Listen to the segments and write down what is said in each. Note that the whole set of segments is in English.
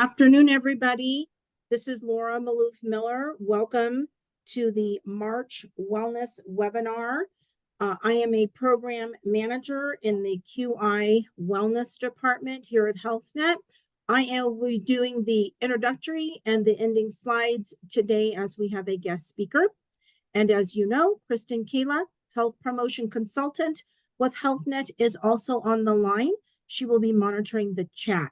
Afternoon, everybody. This is Laura Maloof Miller. Welcome to the March Wellness webinar. I am a program manager in the QI Wellness Department here at HealthNet. I will be doing the introductory and the ending slides today as we have a guest speaker. And as you know, Kristen Keela, Health Promotion Consultant with HealthNet, is also on the line. She will be monitoring the chat.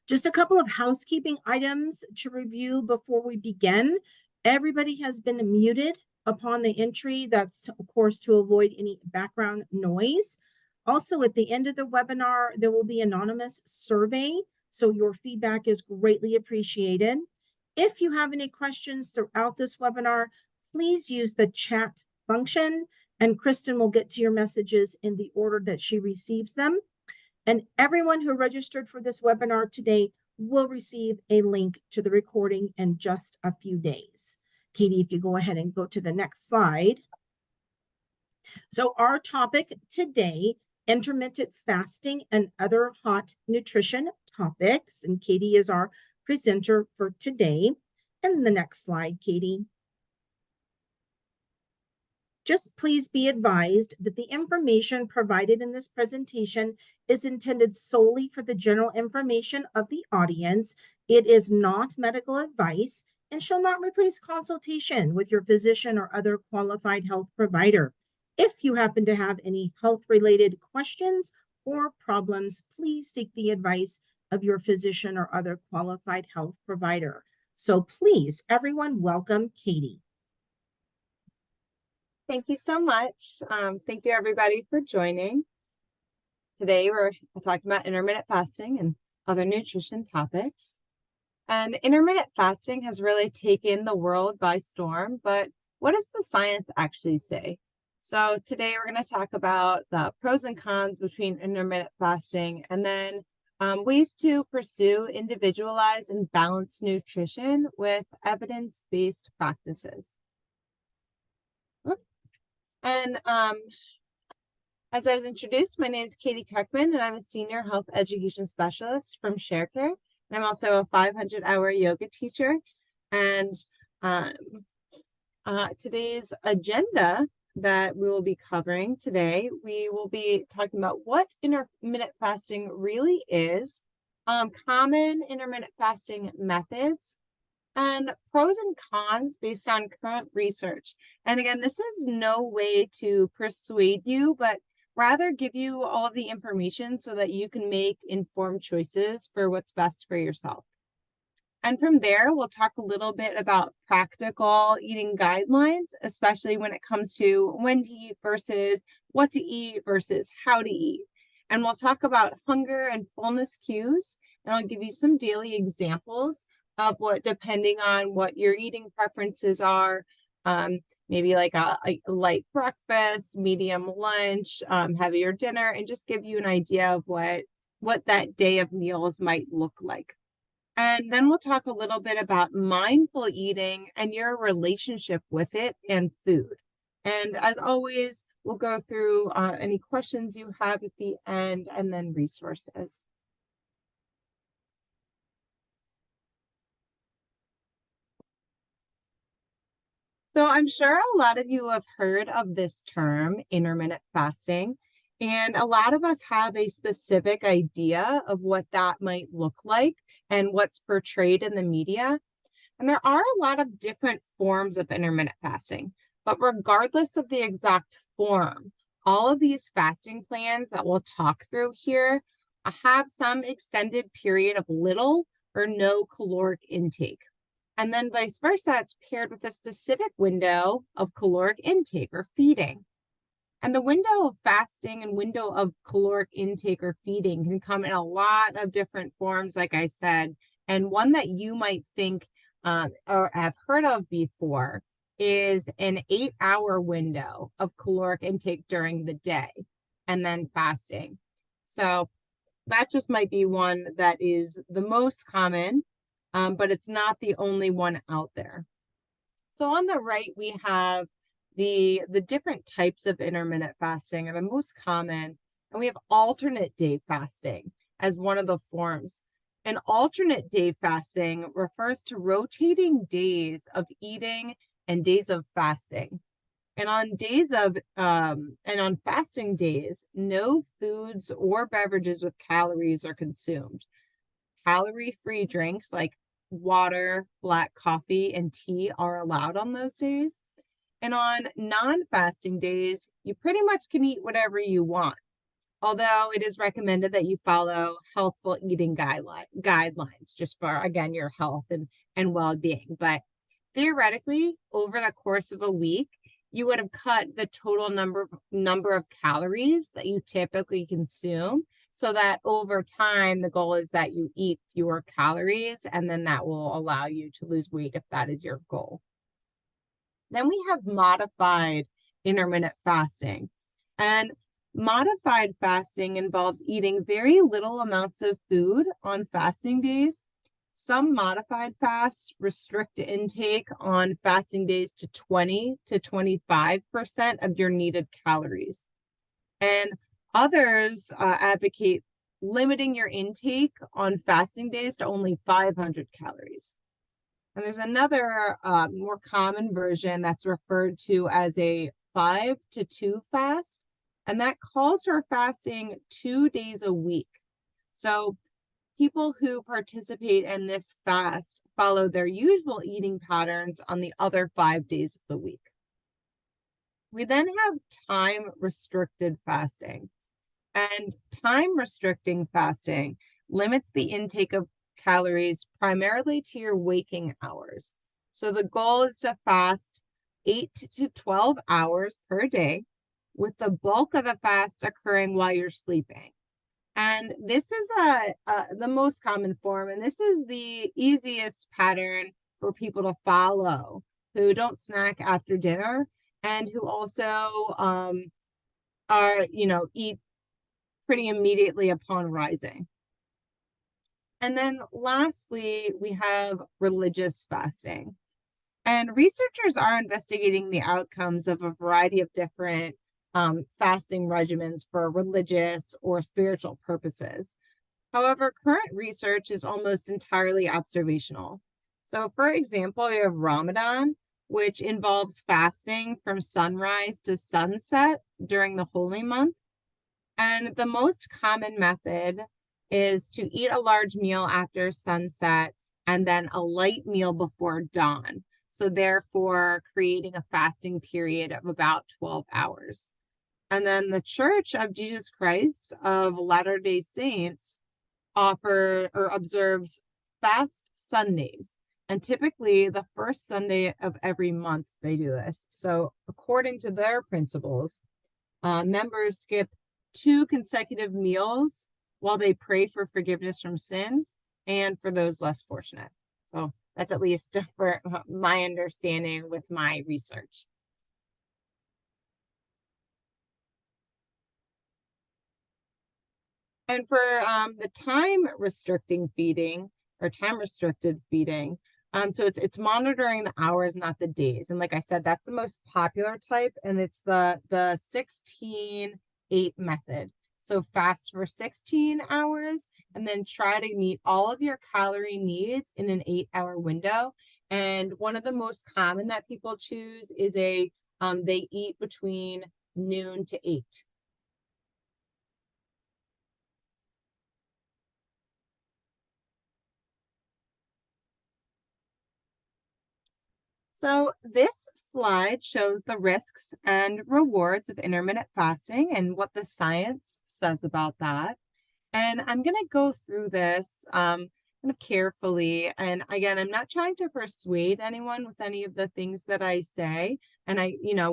Just a couple of housekeeping items to review before we begin. Everybody has been muted upon the entry. That's, of course, to avoid any background noise. Also, at the end of the webinar, there will be an anonymous survey, so your feedback is greatly appreciated. If you have any questions throughout this webinar, please use the chat function, and Kristen will get to your messages in the order that she receives them. And everyone who registered for this webinar today will receive a link to the recording in just a few days. Katie, if you go ahead and go to the next slide. So our topic today, intermittent fasting and other hot nutrition topics. And Katie is our presenter for today. And the next slide, Katie. Just please be advised that the information provided in this presentation is intended solely for the general information of the audience. It is not medical advice and shall not replace consultation with your physician or other qualified health provider. If you happen to have any health-related questions or problems, please seek the advice of your physician or other qualified health provider. So please, everyone, welcome Katie. Thank you so much. Thank you, everybody, for joining. Today, we're talking about intermittent fasting and other nutrition topics. And intermittent fasting has really taken the world by storm, but what does the science actually say? So today, we're going to talk about the pros and cons between intermittent fasting and then ways to pursue individualized and balanced nutrition with evidence-based practices. And as I was introduced, my name is Katie Keckman, and I'm a senior health education specialist from ShareCare. And I'm also a 500-hour yoga teacher. And today's agenda that we will be covering today, we will be talking about what intermittent fasting really is, common intermittent fasting methods, and pros and cons based on current research. And again, this is no way to persuade you, but rather give you all of the information so that you can make informed choices for what's best for yourself. And from there, we'll talk a little bit about practical eating guidelines, especially when it comes to when to eat versus what to eat versus how to eat. And we'll talk about hunger and fullness cues, and I'll give you some daily examples of what, depending on what your eating preferences are, maybe like a light breakfast, medium lunch, heavier dinner, and just give you an idea of what that day of meals might look like. And then we'll talk a little bit about mindful eating and your relationship with it and food. And as always, we'll go through any questions you have at the end and then resources. So I'm sure a lot of you have heard of this term, intermittent fasting, and a lot of us have a specific idea of what that might look like and what's portrayed in the media. And there are a lot of different forms of intermittent fasting, but regardless of the exact form, all of these fasting plans that we'll talk through here have some extended period of little or no caloric intake. And then vice versa, it's paired with a specific window of caloric intake or feeding. And the window of fasting and window of caloric intake or feeding can come in a lot of different forms, like I said. And one that you might think or have heard of before is an 8-hour window of caloric intake during the day and then fasting. So that just might be one that is the most common. But it's not the only one out there. So on the right, we have the different types of intermittent fasting are the most common. And we have alternate day fasting as one of the forms. An alternate day fasting refers to rotating days of eating and days of fasting. And on fasting days, no foods or beverages with calories are consumed. Calorie-free drinks like water, black coffee, and tea are allowed on those days. And on non-fasting days, you pretty much can eat whatever you want. Although it is recommended that you follow healthful eating guidelines just for, again, your health and well-being. But theoretically, over the course of a week, you would have cut the total number of calories that you typically consume, so that over time, the goal is that you eat fewer calories, and then that will allow you to lose weight if that is your goal. Then we have modified intermittent fasting. And modified fasting involves eating very little amounts of food on fasting days. Some modified fasts restrict intake on fasting days to 20 to 25% of your needed calories. And others advocate limiting your intake on fasting days to only 500 calories. And there's another more common version that's referred to as a 5-2 fast, and that calls for fasting 2 days a week. So people who participate in this fast follow their usual eating patterns on the other 5 days of the week. We then have time-restricted fasting. And time-restricting fasting limits the intake of calories primarily to your waking hours. So the goal is to fast 8 to 12 hours per day, with the bulk of the fast occurring while you're sleeping. And this is the most common form, and this is the easiest pattern for people to follow who don't snack after dinner and who also eat pretty immediately upon rising. And then lastly, we have religious fasting. And researchers are investigating the outcomes of a variety of different fasting regimens for religious or spiritual purposes. However, current research is almost entirely observational. So, for example, you have Ramadan, which involves fasting from sunrise to sunset during the holy month. And the most common method is to eat a large meal after sunset and then a light meal before dawn. So therefore, creating a fasting period of about 12 hours. And then the Church of Jesus Christ of Latter-day Saints observes fast Sundays. And typically the first Sunday of every month they do this. So according to their principles, members skip 2 consecutive meals while they pray for forgiveness from sins and for those less fortunate. So that's at least for my understanding with my research. And for the time-restricted feeding, so it's monitoring the hours, not the days. And like I said, that's the most popular type, and it's the 16-8 method. So fast for 16 hours and then try to meet all of your calorie needs in an 8-hour window. And one of the most common that people choose is they eat between noon to 8. So this slide shows the risks and rewards of intermittent fasting and what the science says about that. And I'm going to go through this kind of carefully. And again, I'm not trying to persuade anyone with any of the things that I say. And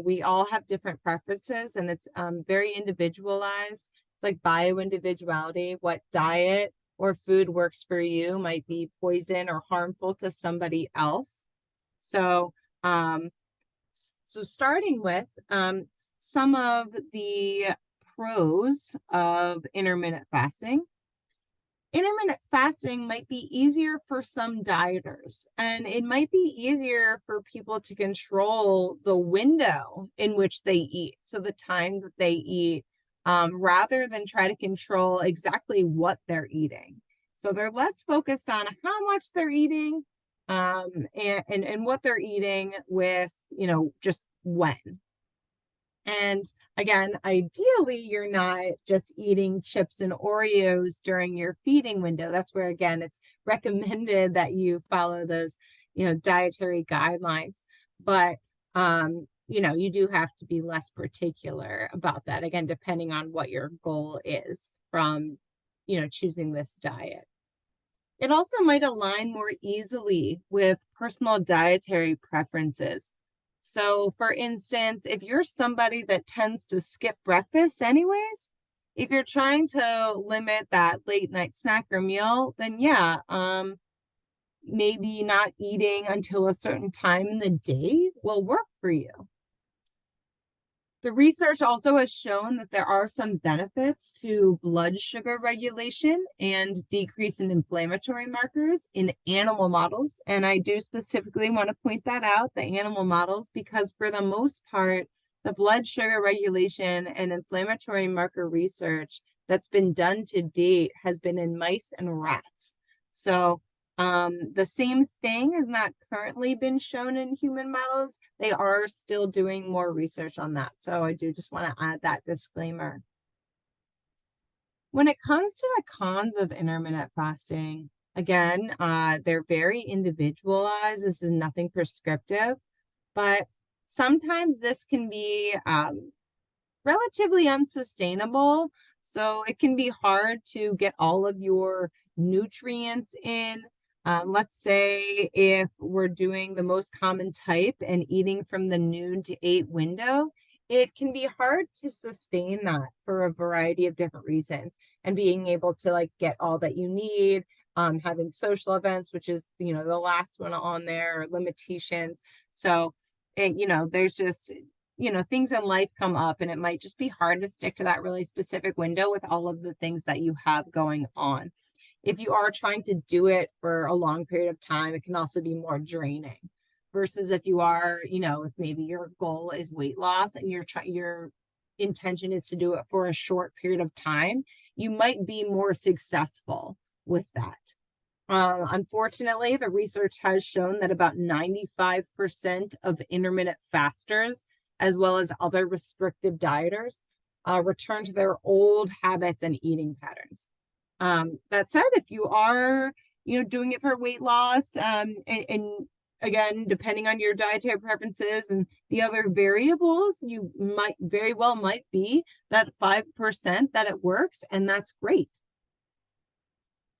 we all have different preferences, and it's very individualized. It's like bio-individuality. What diet or food works for you might be poison or harmful to somebody else. So starting with some of the pros of intermittent fasting. Intermittent fasting might be easier for some dieters, and it might be easier for people to control the window in which they eat, so the time that they eat, rather than try to control exactly what they're eating. So they're less focused on how much they're eating, and what they're eating with, just when. And again, ideally, you're not just eating chips and Oreos during your feeding window. That's where, again, it's recommended that you follow those, dietary guidelines. But, you do have to be less particular about that, again, depending on what your goal is from, choosing this diet. It also might align more easily with personal dietary preferences. So, for instance, if you're somebody that tends to skip breakfast anyways, if you're trying to limit that late night snack or meal, then yeah, maybe not eating until a certain time in the day will work for you. The research also has shown that there are some benefits to blood sugar regulation and decrease in inflammatory markers in animal models. And I do specifically want to point that out, the animal models, because for the most part, the blood sugar regulation and inflammatory marker research that's been done to date has been in mice and rats. So the same thing has not currently been shown in human models. They are still doing more research on that. So I do just want to add that disclaimer. When it comes to the cons of intermittent fasting, again, they're very individualized. This is nothing prescriptive, but sometimes this can be relatively unsustainable. So it can be hard to get all of your nutrients in. Let's say if we're doing the most common type and eating from the noon to 8 window, it can be hard to sustain that for a variety of different reasons, and being able to get all that you need, having social events, which is, the last one on there, limitations. So, there's just, things in life come up, and it might just be hard to stick to that really specific window with all of the things that you have going on. If you are trying to do it for a long period of time, it can also be more draining versus if you are, if maybe your goal is weight loss and your intention is to do it for a short period of time, you might be more successful with that. Unfortunately, the research has shown that about 95% of intermittent fasters, as well as other restrictive dieters, return to their old habits and eating patterns. That said, if you are, doing it for weight loss, and again, depending on your dietary preferences and the other variables, you might very well might be that 5% that it works, and that's great.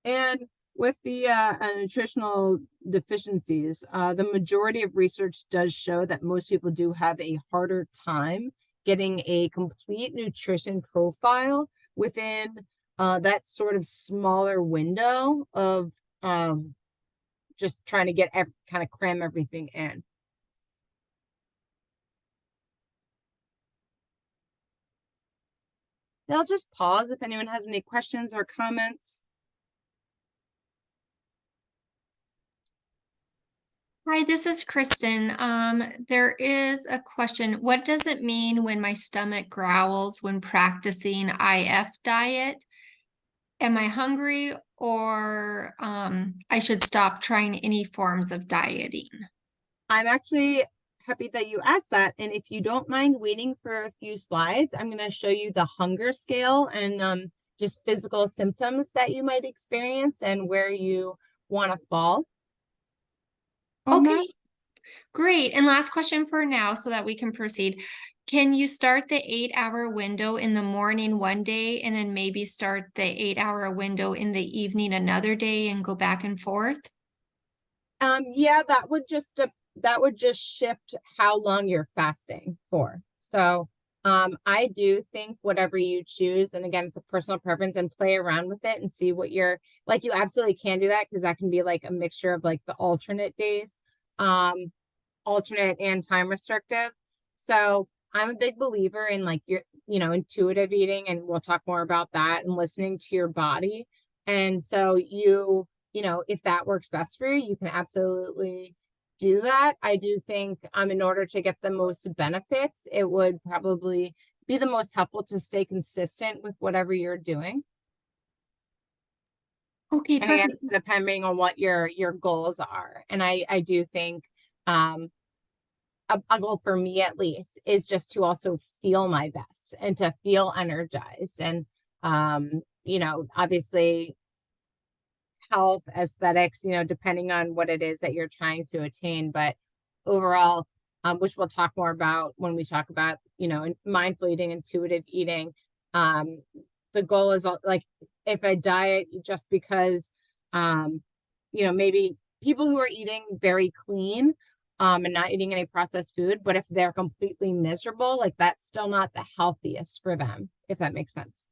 And with the nutritional deficiencies, the majority of research does show that most people do have a harder time getting a complete nutrition profile within that sort of smaller window of just trying to get kind of cram everything in. I'll just pause if anyone has any questions or comments. Hi, this is Kristen. There is a question. What does it mean when my stomach growls when practicing IF diet? Am I hungry, or I should stop trying any forms of dieting? I'm actually happy that you asked that. And if you don't mind waiting for a few slides, I'm going to show you the hunger scale and just physical symptoms that you might experience and where you want to fall. Okay, great. And last question for now so that we can proceed. Can you start the 8-hour window in the morning one day and then maybe start the 8-hour window in the evening another day and go back and forth? Yeah, that would just shift how long you're fasting for. So I do think whatever you choose, and again, it's a personal preference, and play around with it and see what you're like. You absolutely can do that, because that can be like a mixture of like the alternate days, alternate and time restrictive. So I'm a big believer in like your, intuitive eating, and we'll talk more about that, and listening to your body. And so if that works best for you, you can absolutely do that. I do think in order to get the most benefits, it would probably be the most helpful to stay consistent with whatever you're doing. Okay, And again, perfect. it's depending on what your goals are. And I do think a goal for me at least is just to also feel my best and to feel energized. And obviously health, aesthetics, depending on what it is that you're trying to attain. But overall, which we'll talk more about when we talk about, mindful eating, intuitive eating. The goal is like if I diet just because, maybe people who are eating very clean, and not eating any processed food, but if they're completely miserable, like that's still not the healthiest for them, if that makes sense.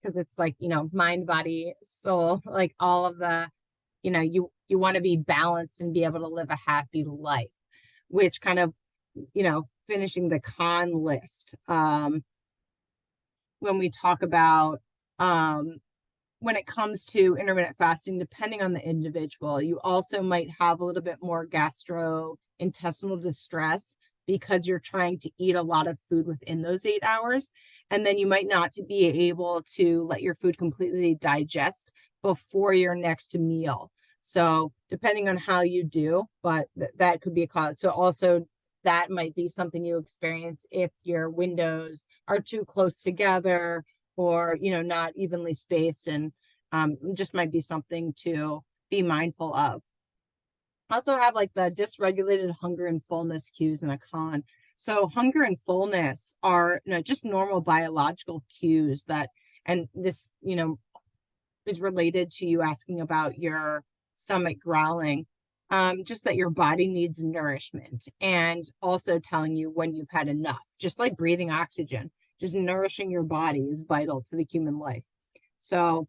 Because it's like, mind, body, soul, like all of the, you want to be balanced and be able to live a happy life, which kind of, finishing the con list. When we talk about, when it comes to intermittent fasting, depending on the individual, you also might have a little bit more gastrointestinal distress because you're trying to eat a lot of food within those 8 hours. And then you might not be able to let your food completely digest before your next meal. So depending on how you do, but that could be a cause. So also that might be something you experience if your windows are too close together or, not evenly spaced, and just might be something to be mindful of. Also have like the dysregulated hunger and fullness cues and a con. So hunger and fullness are just normal biological cues that, and this, is related to you asking about your stomach growling. Just that your body needs nourishment, and also telling you when you've had enough, just like breathing oxygen. Just nourishing your body is vital to the human life. So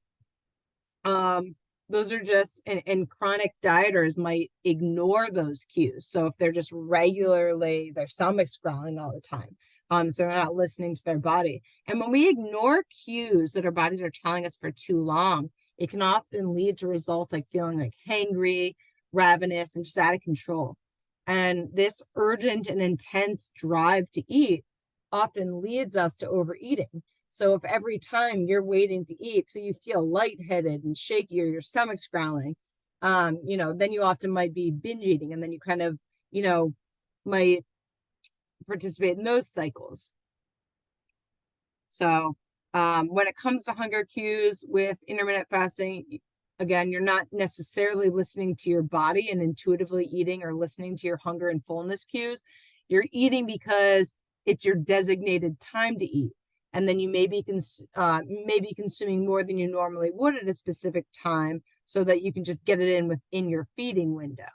those are just, and chronic dieters might ignore those cues. So if they're just regularly, their stomach's growling all the time, so they're not listening to their body. And when we ignore cues that our bodies are telling us for too long, it can often lead to results like feeling like hangry, ravenous, and just out of control. And this urgent and intense drive to eat often leads us to overeating. So if every time you're waiting to eat till you feel lightheaded and shaky or your stomach's growling, then you often might be binge eating, and then you kind of, might participate in those cycles. So when it comes to hunger cues with intermittent fasting, again, you're not necessarily listening to your body and intuitively eating or listening to your hunger and fullness cues. You're eating because it's your designated time to eat. And then you may be consuming more than you normally would at a specific time so that you can just get it in within your feeding window.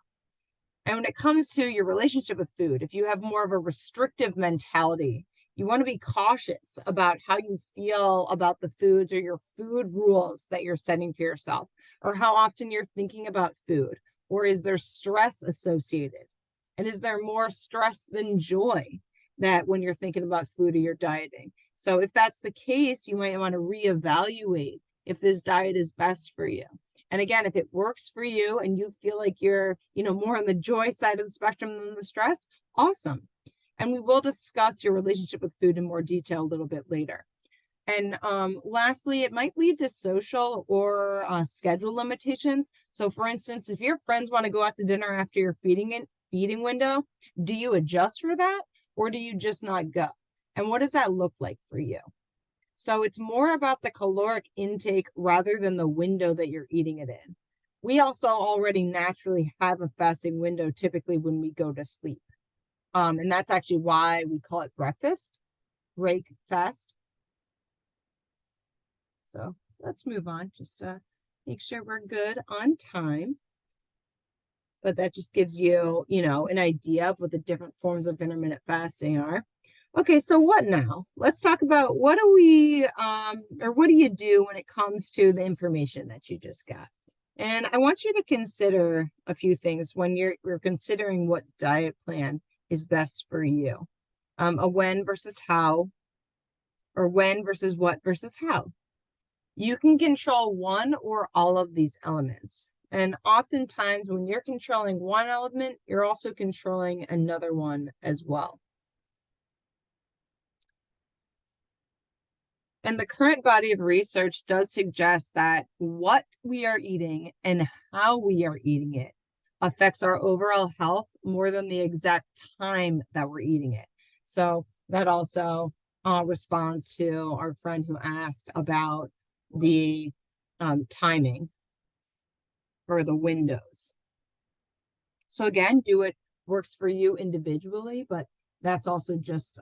And when it comes to your relationship with food, if you have more of a restrictive mentality, you want to be cautious about how you feel about the foods or your food rules that you're setting for yourself, or how often you're thinking about food, or is there stress associated? And is there more stress than joy that when you're thinking about food or you're dieting? So if that's the case, you might want to reevaluate if this diet is best for you. And again, if it works for you and you feel like you're, more on the joy side of the spectrum than the stress, awesome. And we will discuss your relationship with food in more detail a little bit later. And lastly, it might lead to social or schedule limitations. So for instance, if your friends want to go out to dinner after your feeding window, do you adjust for that, or do you just not go? And what does that look like for you? So it's more about the caloric intake rather than the window that you're eating it in. We also already naturally have a fasting window typically when we go to sleep. And that's actually why we call it break fast. So let's move on, just to make sure we're good on time. But that just gives you, an idea of what the different forms of intermittent fasting are. Okay, so what now? Let's talk about what do you do when it comes to the information that you just got? And I want you to consider a few things when you're considering what diet plan is best for you. A when versus how, or when versus what versus how. You can control one or all of these elements. And oftentimes when you're controlling one element, you're also controlling another one as well. And the current body of research does suggest that what we are eating and how we are eating it affects our overall health more than the exact time that we're eating it. So that also responds to our friend who asked about the timing or the windows. So again, do what works for you individually, but that's also just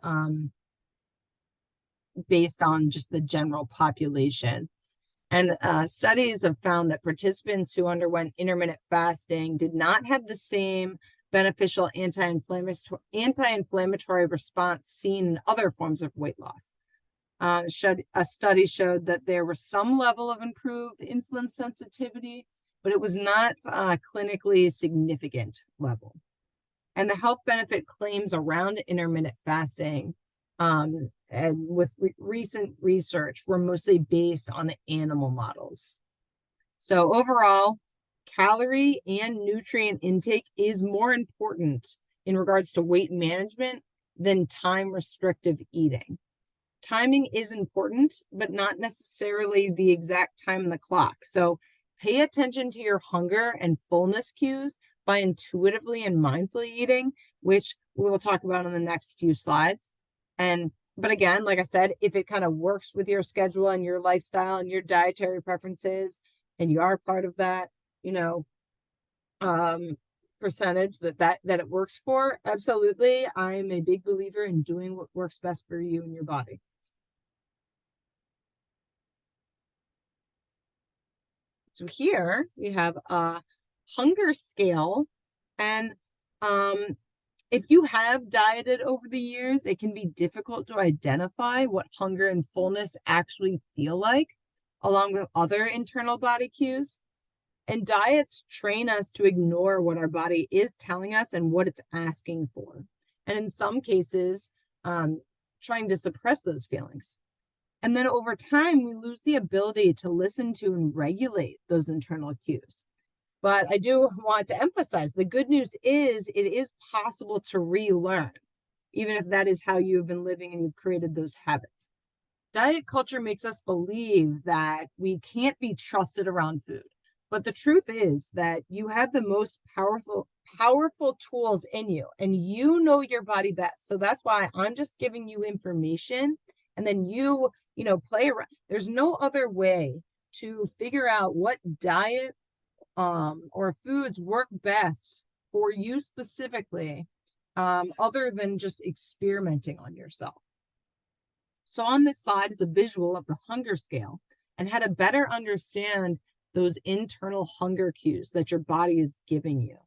based on just the general population. And studies have found that participants who underwent intermittent fasting did not have the same beneficial anti-inflammatory response seen in other forms of weight loss. A study showed that there was some level of improved insulin sensitivity, but it was not a clinically significant level. And the health benefit claims around intermittent fasting and with recent research were mostly based on the animal models. So overall, calorie and nutrient intake is more important in regards to weight management than time restrictive eating. Timing is important, but not necessarily the exact time on the clock. So pay attention to your hunger and fullness cues by intuitively and mindfully eating, which we will talk about in the next few slides. But again, like I said, if it kind of works with your schedule and your lifestyle and your dietary preferences, and you are part of that, percentage that it works for, absolutely. I'm a big believer in doing what works best for you and your body. So here we have a hunger scale, and if you have dieted over the years, it can be difficult to identify what hunger and fullness actually feel like, along with other internal body cues. And diets train us to ignore what our body is telling us and what it's asking for. And in some cases, trying to suppress those feelings. And then over time, we lose the ability to listen to and regulate those internal cues. But I do want to emphasize the good news is it is possible to relearn, even if that is how you've been living and you've created those habits. Diet culture makes us believe that we can't be trusted around food. But the truth is that you have the most powerful tools in you, and you know your body best. So that's why I'm just giving you information, and then you play around. There's no other way to figure out what diet or foods work best for you specifically, other than just experimenting on yourself. So on this slide is a visual of the hunger scale and how to better understand those internal hunger cues that your body is giving you.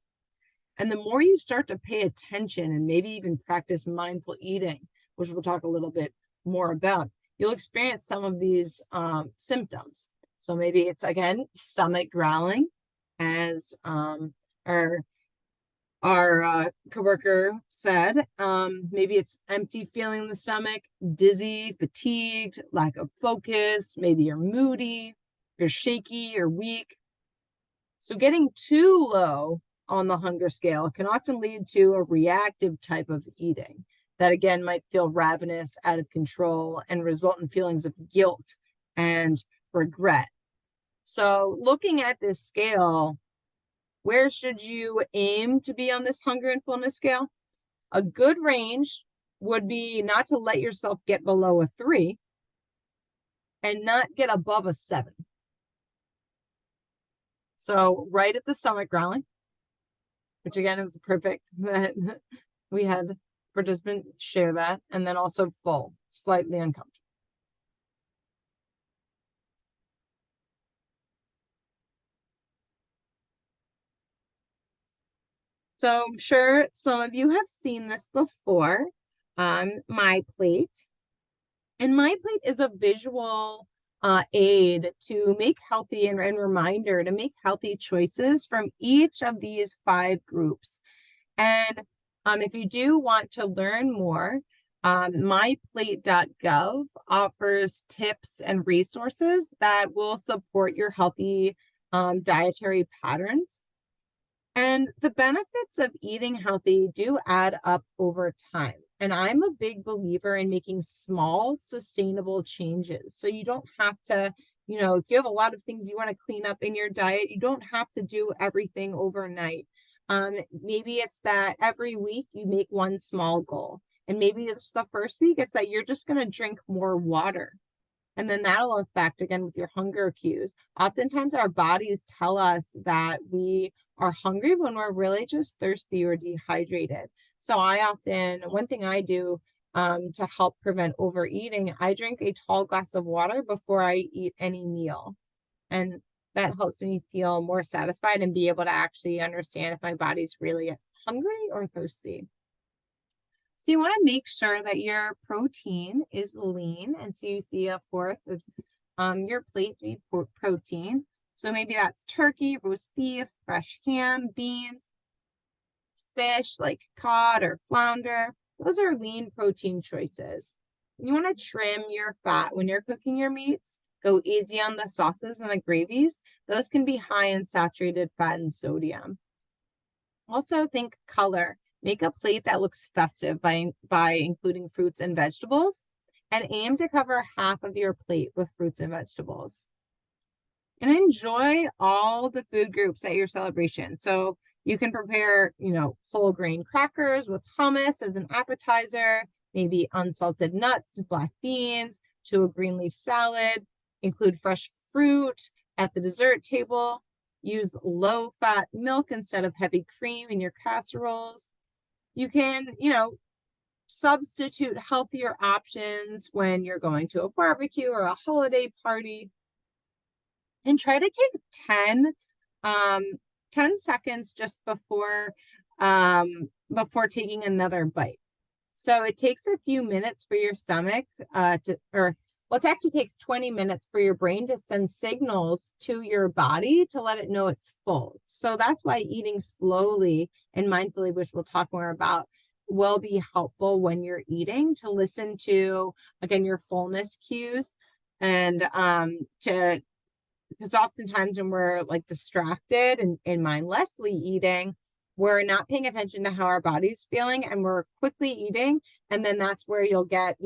And the more you start to pay attention and maybe even practice mindful eating, which we'll talk a little bit more about, you'll experience some of these symptoms. So maybe it's, again, stomach growling, as our coworker said. Maybe it's empty feeling in the stomach, dizzy, fatigued, lack of focus. Maybe you're moody, you're shaky or weak. So getting too low on the hunger scale can often lead to a reactive type of eating that, again, might feel ravenous, out of control, and result in feelings of guilt and regret. So looking at this scale, where should you aim to be on this hunger and fullness scale? A good range would be not to let yourself get below a 3 and not get above a 7. So right at the stomach growling, which again is perfect. We had participants share that, and then also full, slightly uncomfortable. So I'm sure some of you have seen this before on My Plate. And My Plate is a visual aid to make healthy and reminder to make healthy choices from each of these 5 groups. And if you do want to learn more, myplate.gov offers tips and resources that will support your healthy dietary patterns. And the benefits of eating healthy do add up over time. And I'm a big believer in making small, sustainable changes. So you don't have to, if you have a lot of things you want to clean up in your diet, you don't have to do everything overnight. Maybe it's that every week you make one small goal. And maybe it's the first week, it's that you're just going to drink more water. And then that'll affect, again, with your hunger cues. Oftentimes our bodies tell us that we are hungry when we're really just thirsty or dehydrated. So one thing I do to help prevent overeating, I drink a tall glass of water before I eat any meal. And that helps me feel more satisfied and be able to actually understand if my body's really hungry or thirsty. So you want to make sure that your protein is lean. And so you see a fourth of your plate to be protein. So maybe that's turkey, roast beef, fresh ham, beans, fish like cod or flounder. Those are lean protein choices. You want to trim your fat when you're cooking your meats. Go easy on the sauces and the gravies. Those can be high in saturated fat and sodium. Also think color. Make a plate that looks festive by including fruits and vegetables, and aim to cover half of your plate with fruits and vegetables. And enjoy all the food groups at your celebration. So you can prepare, whole grain crackers with hummus as an appetizer, maybe unsalted nuts, black beans, to a green leaf salad, include fresh fruit at the dessert table, use low-fat milk instead of heavy cream in your casseroles. You can, substitute healthier options when you're going to a barbecue or a holiday party. And try to take 10 seconds just before taking another bite. So it takes a few minutes for your stomach it actually takes 20 minutes for your brain to send signals to your body to let it know it's full. So that's why eating slowly and mindfully, which we'll talk more about, will be helpful when you're eating, to listen to, again, your fullness cues, and because oftentimes when we're like distracted and mindlessly eating, we're not paying attention to how our body's feeling, and we're quickly eating. And then that's where you'll get,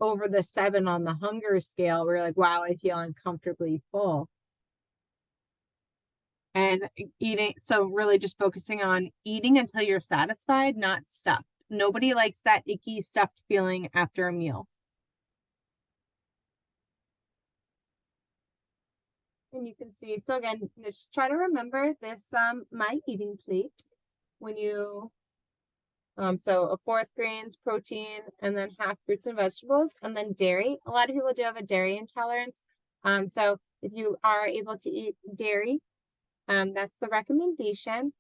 over the 7 on the hunger scale, where you're like, wow, I feel uncomfortably full. And eating, so really just focusing on eating until you're satisfied, not stuffed. Nobody likes that icky, stuffed feeling after a meal. And you can see, so again, just try to remember this, my eating plate when you, so a fourth grains, protein, and then half fruits and vegetables, and then dairy. A lot of people do have a dairy intolerance. So if you are able to eat dairy, that's the recommendation.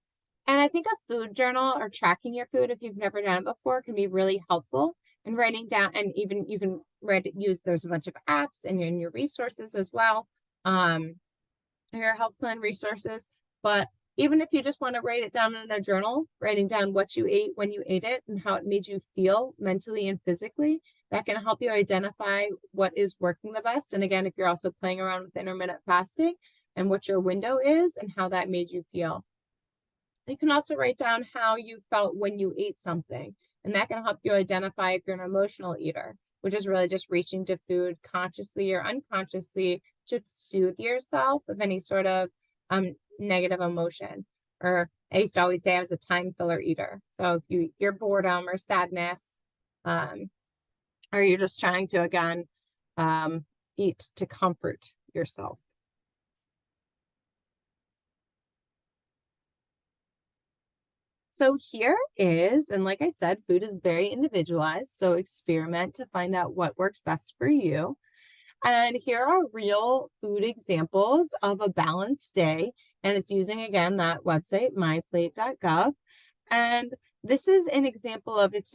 And I think a food journal or tracking your food, if you've never done it before, can be really helpful. And writing down, and even you can there's a bunch of apps and in your resources as well, your health plan resources. But even if you just want to write it down in a journal, writing down what you ate, when you ate it, and how it made you feel mentally and physically, that can help you identify what is working the best. And again, if you're also playing around with intermittent fasting, and what your window is and how that made you feel. You can also write down how you felt when you ate something, and that can help you identify if you're an emotional eater, which is really just reaching to food consciously or unconsciously to soothe yourself of any sort of negative emotion. Or I used to always say I was a time filler eater. So if you're boredom or sadness, or you're just trying to, again, eat to comfort yourself. So here is, and like I said, food is very individualized. So experiment to find out what works best for you. And here are real food examples of a balanced day. And it's using, again, that website, myplate.gov. And this is an example of if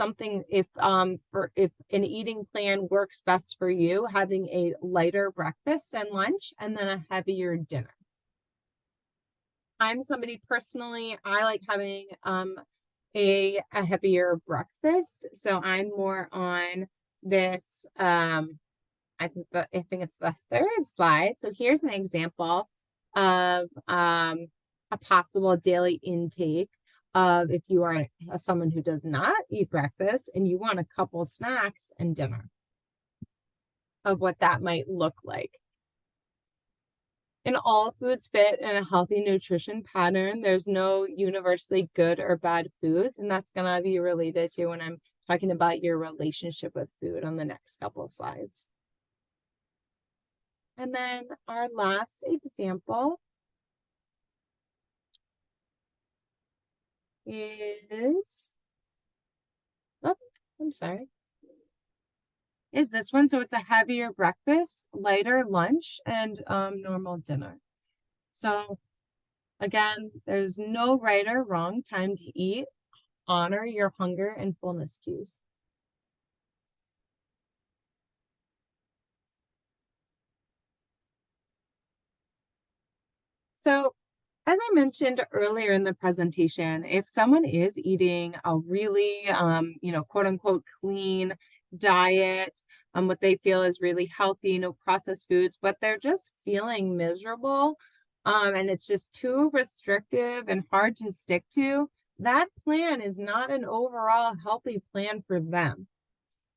an eating plan works best for you, having a lighter breakfast and lunch, and then a heavier dinner. I'm somebody personally, I like having a heavier breakfast. So I'm more on this, I think it's the third slide. So here's an example of a a possible daily intake of if you are someone who does not eat breakfast and you want a couple snacks and dinner, of what that might look like. And all foods fit in a healthy nutrition pattern. There's no universally good or bad foods, and that's going to be related to when I'm talking about your relationship with food on the next couple of slides. And then our last example is, oh, I'm sorry, is this one. So it's a heavier breakfast, lighter lunch, and normal dinner. So again, there's no right or wrong time to eat. Honor your hunger and fullness cues. So as I mentioned earlier in the presentation, if someone is eating a really, quote unquote, clean diet, what they feel is really healthy, no processed foods, but they're just feeling miserable, and it's just too restrictive and hard to stick to, that plan is not an overall healthy plan for them.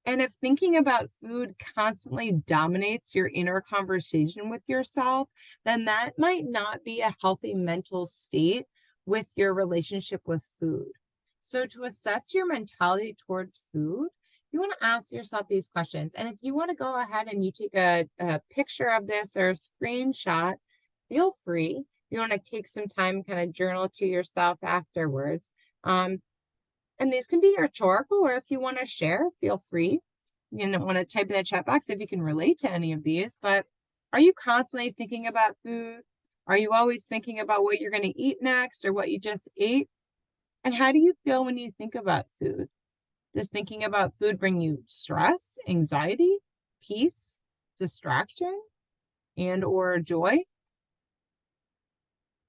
And if thinking about food constantly dominates your inner conversation with yourself, then that might not be a healthy mental state with your relationship with food. So to assess your mentality towards food, you want to ask yourself these questions. And if you want to go ahead and you take a picture of this or a screenshot, feel free. You want to take some time, kind of journal to yourself afterwards. And these can be rhetorical, or if you want to share, feel free. You don't want to type in the chat box if you can relate to any of these, but are you constantly thinking about food? Are you always thinking about what you're going to eat next or what you just ate? And how do you feel when you think about food? Does thinking about food bring you stress, anxiety, peace, distraction, and or joy?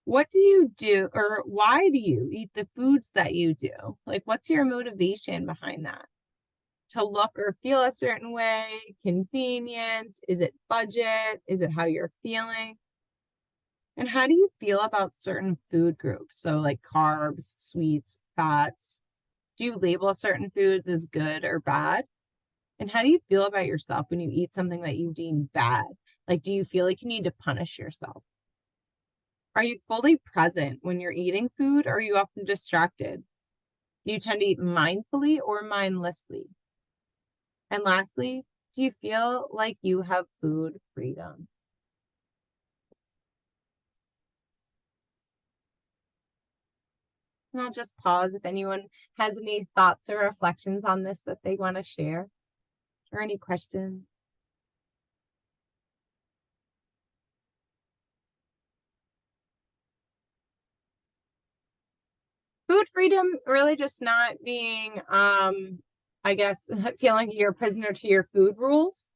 What do you do, or why do you eat the foods that you do? Like, what's your motivation behind that? To look or feel a certain way? Convenience? Is it budget? Is it how you're feeling? And how do you feel about certain food groups? So like carbs, sweets, fats. Do you label certain foods as good or bad? And how do you feel about yourself when you eat something that you deem bad? Like, do you feel like you need to punish yourself? Are you fully present when you're eating food, or are you often distracted? Do you tend to eat mindfully or mindlessly? And lastly, do you feel like you have food freedom? And I'll just pause if anyone has any thoughts or reflections on this that they want to share, or any questions. Food freedom really just not being, I guess, feeling you're a prisoner to your food rules.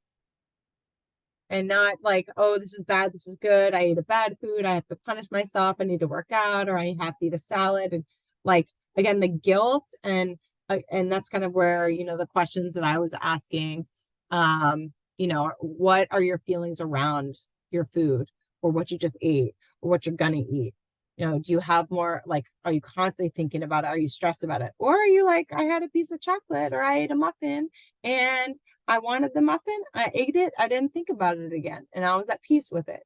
And not like, oh, this is bad, this is good, I ate a bad food, I have to punish myself, I need to work out, or I have to eat a salad. And like, again, the guilt, and that's kind of where, the questions that I was asking, what are your feelings around your food, or what you just ate, or what you're gonna eat? Do you have more, like, are you constantly thinking about it? Are you stressed about it? Or are you like, I had a piece of chocolate, or I ate a muffin, and I wanted the muffin, I ate it, I didn't think about it again, and I was at peace with it.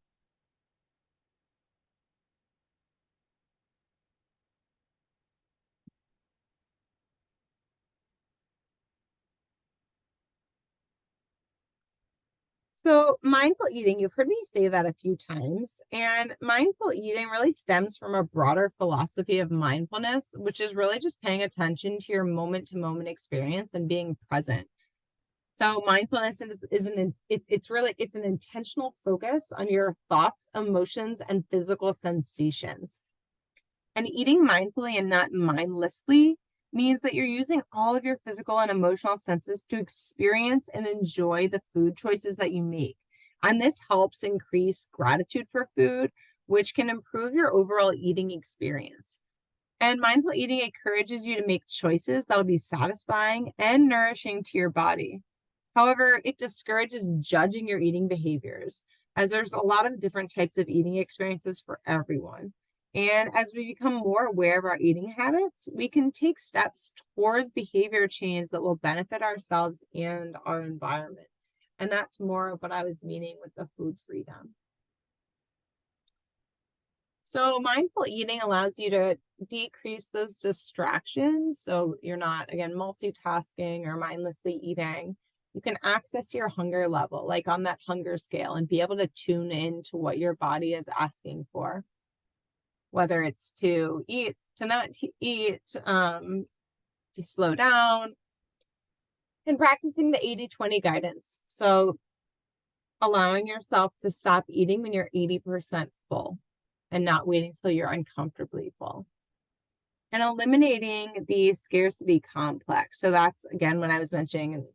So mindful eating, you've heard me say that a few times, and mindful eating really stems from a broader philosophy of mindfulness, which is really just paying attention to your moment-to-moment experience and being present. So mindfulness is an intentional focus on your thoughts, emotions, and physical sensations. And eating mindfully and not mindlessly means that you're using all of your physical and emotional senses to experience and enjoy the food choices that you make. And this helps increase gratitude for food, which can improve your overall eating experience. And mindful eating encourages you to make choices that'll be satisfying and nourishing to your body. However, it discourages judging your eating behaviors, as there's a lot of different types of eating experiences for everyone. And as we become more aware of our eating habits, we can take steps towards behavior change that will benefit ourselves and our environment. And that's more of what I was meaning with the food freedom. So mindful eating allows you to decrease those distractions. So you're not, again, multitasking or mindlessly eating. You can access your hunger level, like on that hunger scale, and be able to tune in to what your body is asking for, whether it's to eat, to not eat, to slow down, and practicing the 80-20 guidance. So allowing yourself to stop eating when you're 80% full and not waiting till you're uncomfortably full. And eliminating the scarcity complex. So that's, again, when I was mentioning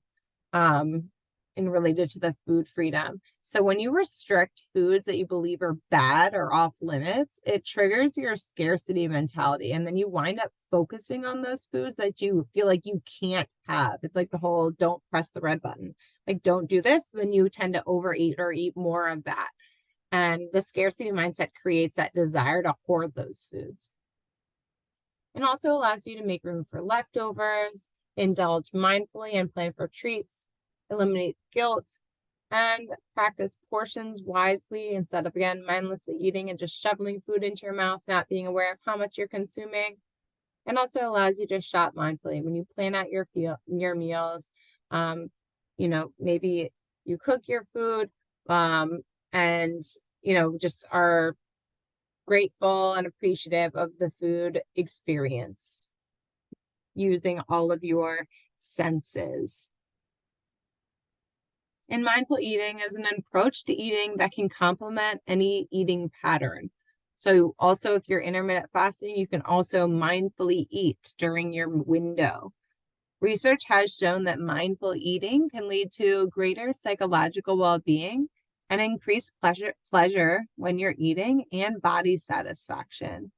in related to the food freedom. So when you restrict foods that you believe are bad or off limits, it triggers your scarcity mentality. And then you wind up focusing on those foods that you feel like you can't have. It's like the whole don't press the red button. Like, don't do this, then you tend to overeat or eat more of that. And the scarcity mindset creates that desire to hoard those foods. It also allows you to make room for leftovers, indulge mindfully and plan for treats, eliminate guilt, and practice portions wisely instead of, again, mindlessly eating and just shoveling food into your mouth, not being aware of how much you're consuming. And also allows you to shop mindfully when you plan out your meals. Maybe you cook your food and just are grateful and appreciative of the food experience using all of your senses. And mindful eating is an approach to eating that can complement any eating pattern. So also, if you're intermittent fasting, you can also mindfully eat during your window. Research has shown that mindful eating can lead to greater psychological well-being and increased pleasure when you're eating and body satisfaction.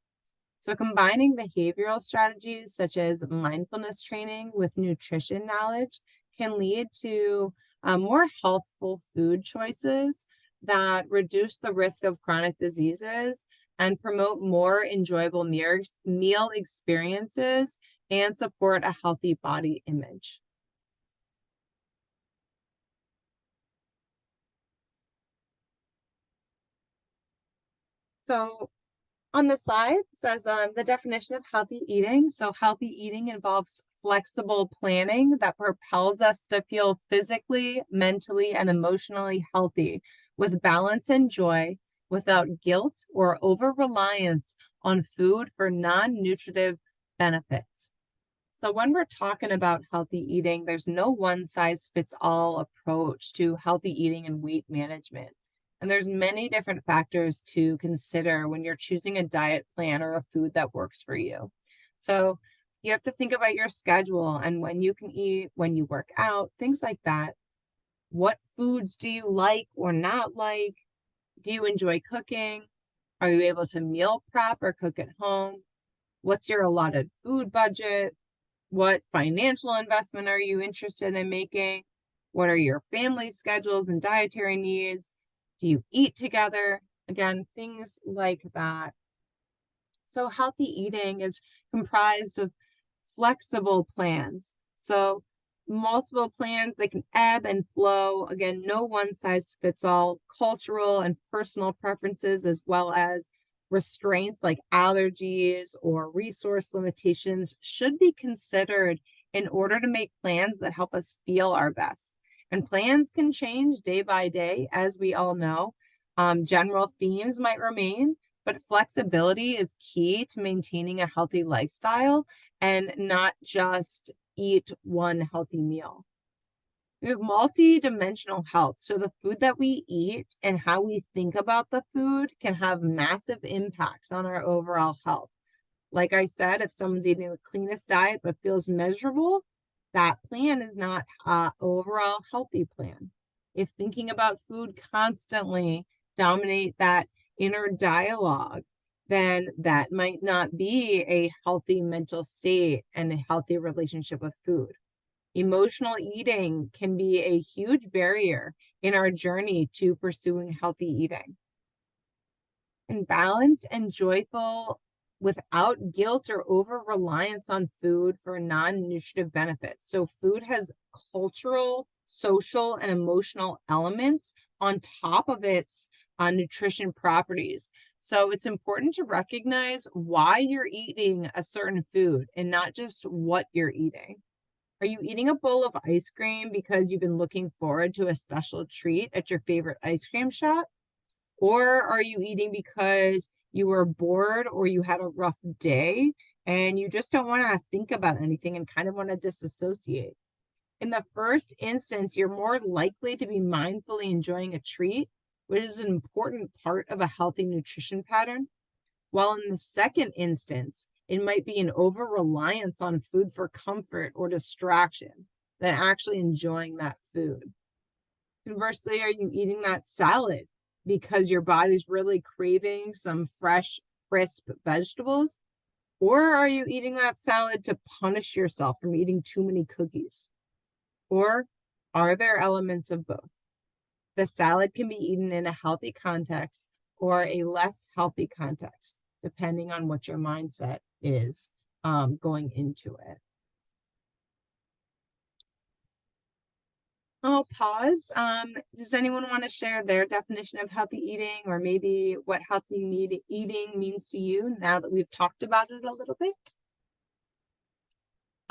So combining behavioral strategies such as mindfulness training with nutrition knowledge can lead to more healthful food choices that reduce the risk of chronic diseases and promote more enjoyable meal experiences and support a healthy body image. So on the slide it says the definition of healthy eating. So healthy eating involves flexible planning that propels us to feel physically, mentally, and emotionally healthy with balance and joy without guilt or over-reliance on food for non-nutritive benefits. So when we're talking about healthy eating, there's no one-size-fits-all approach to healthy eating and weight management. And there's many different factors to consider when you're choosing a diet plan or a food that works for you. So you have to think about your schedule and when you can eat, when you work out, things like that. What foods do you like or not like? Do you enjoy cooking? Are you able to meal prep or cook at home? What's your allotted food budget? What financial investment are you interested in making? What are your family schedules and dietary needs? Do you eat together? Again, things like that. So healthy eating is comprised of flexible plans. So multiple plans that can ebb and flow. Again, no one size fits all. Cultural and personal preferences, as well as restraints like allergies or resource limitations, should be considered in order to make plans that help us feel our best. And plans can change day by day, as we all know. General themes might remain, but flexibility is key to maintaining a healthy lifestyle and not just eat one healthy meal. We have multi-dimensional health. So the food that we eat and how we think about the food can have massive impacts on our overall health. Like I said, if someone's eating the cleanest diet but feels miserable, that plan is not an overall healthy plan. If thinking about food constantly dominate that inner dialogue, then that might not be a healthy mental state and a healthy relationship with food. Emotional eating can be a huge barrier in our journey to pursuing healthy eating. And balanced and joyful without guilt or over reliance on food for non-nutritive benefits. So food has cultural, social, and emotional elements on top of its nutrition properties. So it's important to recognize why you're eating a certain food and not just what you're eating. Are you eating a bowl of ice cream because you've been looking forward to a special treat at your favorite ice cream shop? Or are you eating because you were bored or you had a rough day and you just don't want to think about anything and kind of want to disassociate? In the first instance, you're more likely to be mindfully enjoying a treat, which is an important part of a healthy nutrition pattern. While in the second instance, it might be an over reliance on food for comfort or distraction than actually enjoying that food. Conversely, are you eating that salad because your body's really craving some fresh, crisp vegetables? Or are you eating that salad to punish yourself from eating too many cookies? Or are there elements of both? The salad can be eaten in a healthy context or a less healthy context, depending on what your mindset is going into it. I'll pause. Does anyone want to share their definition of healthy eating or maybe what healthy eating means to you now that we've talked about it a little bit?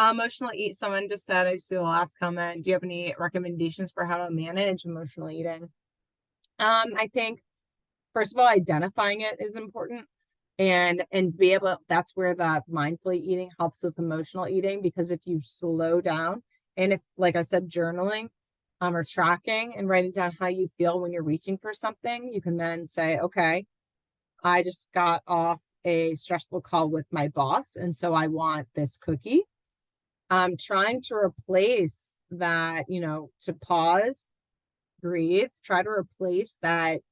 Emotional eat, someone just said, I see the last comment. Do you have any recommendations for how to manage emotional eating? I think, first of all, identifying it is important and be able, that's where the mindfully eating helps with emotional eating, because if you slow down and if, like I said, journaling or tracking and writing down how you feel when you're reaching for something, you can then say, okay, I just got off a stressful call with my boss, and so I want this cookie. Trying to replace that, to pause, breathe, try to replace that,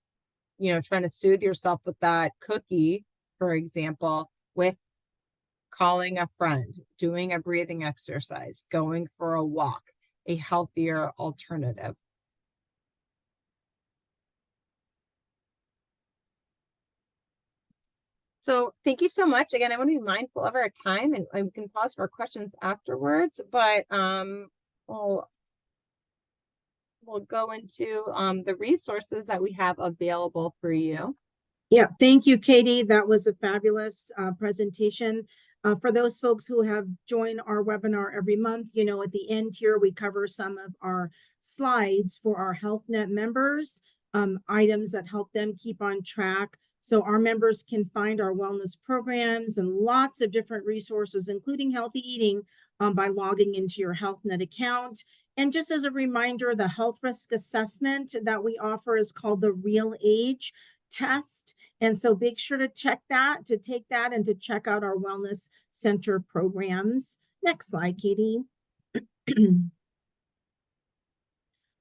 trying to soothe yourself with that cookie, for example, with calling a friend, doing a breathing exercise, going for a walk, a healthier alternative. So thank you so much. Again, I want to be mindful of our time, and we can pause for questions afterwards, but we'll go into the resources that we have available for you. Yeah, thank you, Katie. That was a fabulous presentation. For those folks who have joined our webinar every month, at the end here, we cover some of our slides for our HealthNet members, items that help them keep on track. So our members can find our wellness programs and lots of different resources, including healthy eating, by logging into your HealthNet account. And just as a reminder, the health risk assessment that we offer is called the Real Age test. And so make sure to check that, to take that, and to check out our wellness center programs. Next slide, Katie.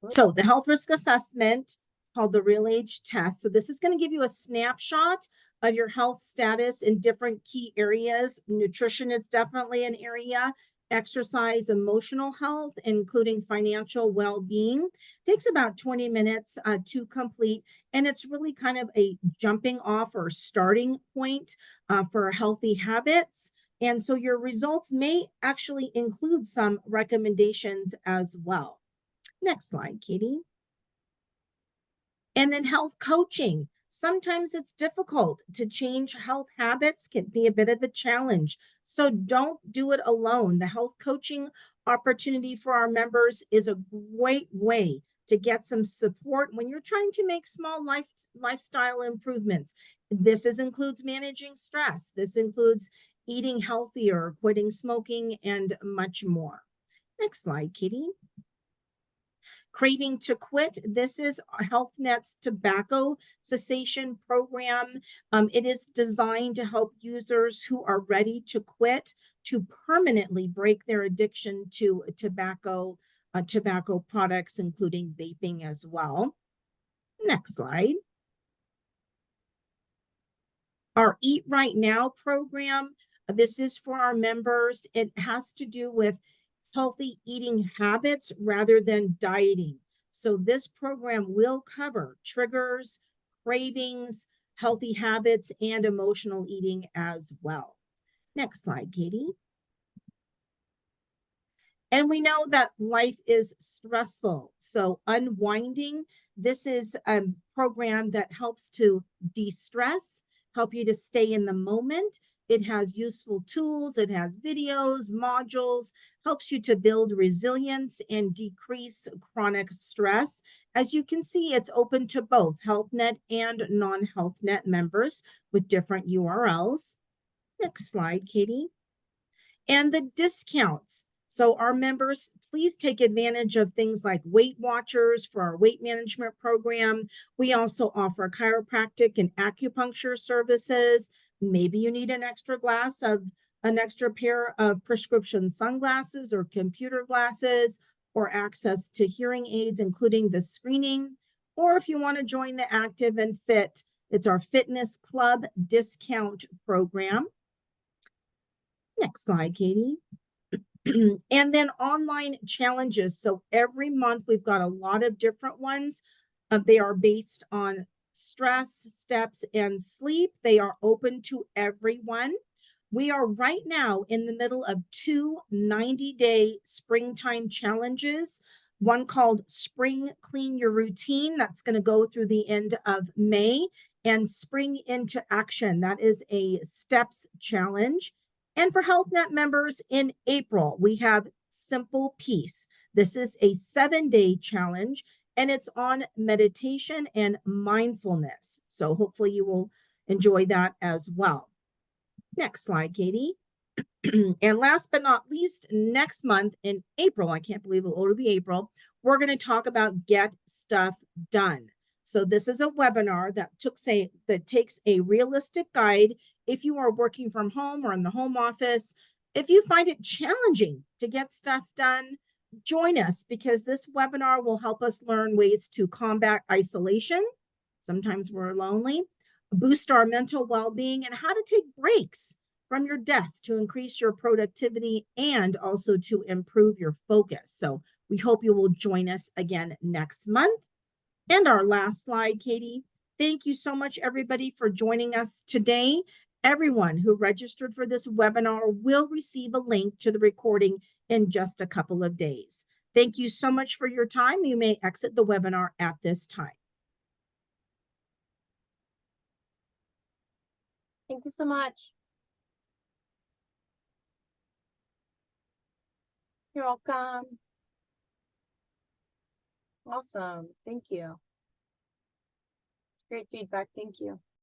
So the health risk assessment, it's called the Real Age test. So this is going to give you a snapshot of your health status in different key areas. Nutrition is definitely an area. Exercise, emotional health, including financial well-being. Takes about 20 minutes to complete, and it's really kind of a jumping off or starting point for healthy habits. And so your results may actually include some recommendations as well. Next slide, Katie. And then health coaching. Sometimes it's difficult to change health habits, can be a bit of a challenge. So don't do it alone. The health coaching opportunity for our members is a great way to get some support when you're trying to make small lifestyle improvements. This includes managing stress. This includes eating healthier, quitting smoking, and much more. Next slide, Katie. Craving to Quit. This is HealthNet's tobacco cessation program. It is designed to help users who are ready to quit to permanently break their addiction to tobacco products, including vaping as well. Next slide. Our Eat Right Now program. This is for our members. It has to do with healthy eating habits rather than dieting. So this program will cover triggers, cravings, healthy habits, and emotional eating as well. Next slide, Katie. And we know that life is stressful. So unwinding, this is a program that helps to de-stress, help you to stay in the moment. It has useful tools, it has videos, modules, helps you to build resilience and decrease chronic stress. As you can see, it's open to both HealthNet and non-HealthNet members with different URLs. Next slide, Katie. And the discounts. So our members, please take advantage of things like Weight Watchers for our weight management program. We also offer chiropractic and acupuncture services. Maybe you need an extra pair of prescription sunglasses or computer glasses, or access to hearing aids, including the screening. Or if you want to join the Active and Fit, it's our Fitness Club discount program. Next slide, Katie. And then online challenges. So every month we've got a lot of different ones. They are based on stress, steps, and sleep. They are open to everyone. We are right now in the middle of 2 90-day springtime challenges. One called Spring Clean Your Routine. That's going to go through the end of May. And Spring Into Action. That is a steps challenge. And for HealthNet members in April, we have Simple Peace. This is a 7-day challenge, and it's on meditation and mindfulness. So hopefully you will enjoy that as well. Next slide, Katie. And last but not least, next month in April, I can't believe it'll be April, we're going to talk about Get Stuff Done. So this is a webinar that takes a realistic guide. If you are working from home or in the home office, if you find it challenging to get stuff done, join us, because this webinar will help us learn ways to combat isolation. Sometimes we're lonely, boost our mental well-being, and how to take breaks from your desk to increase your productivity and also to improve your focus. So we hope you will join us again next month. And our last slide, Katie. Thank you so much, everybody, for joining us today. Everyone who registered for this webinar will receive a link to the recording in just a couple of days. Thank you so much for your time. You may exit the webinar at this time. Thank you so much. You're welcome. Awesome. Thank you. Great feedback. Thank you.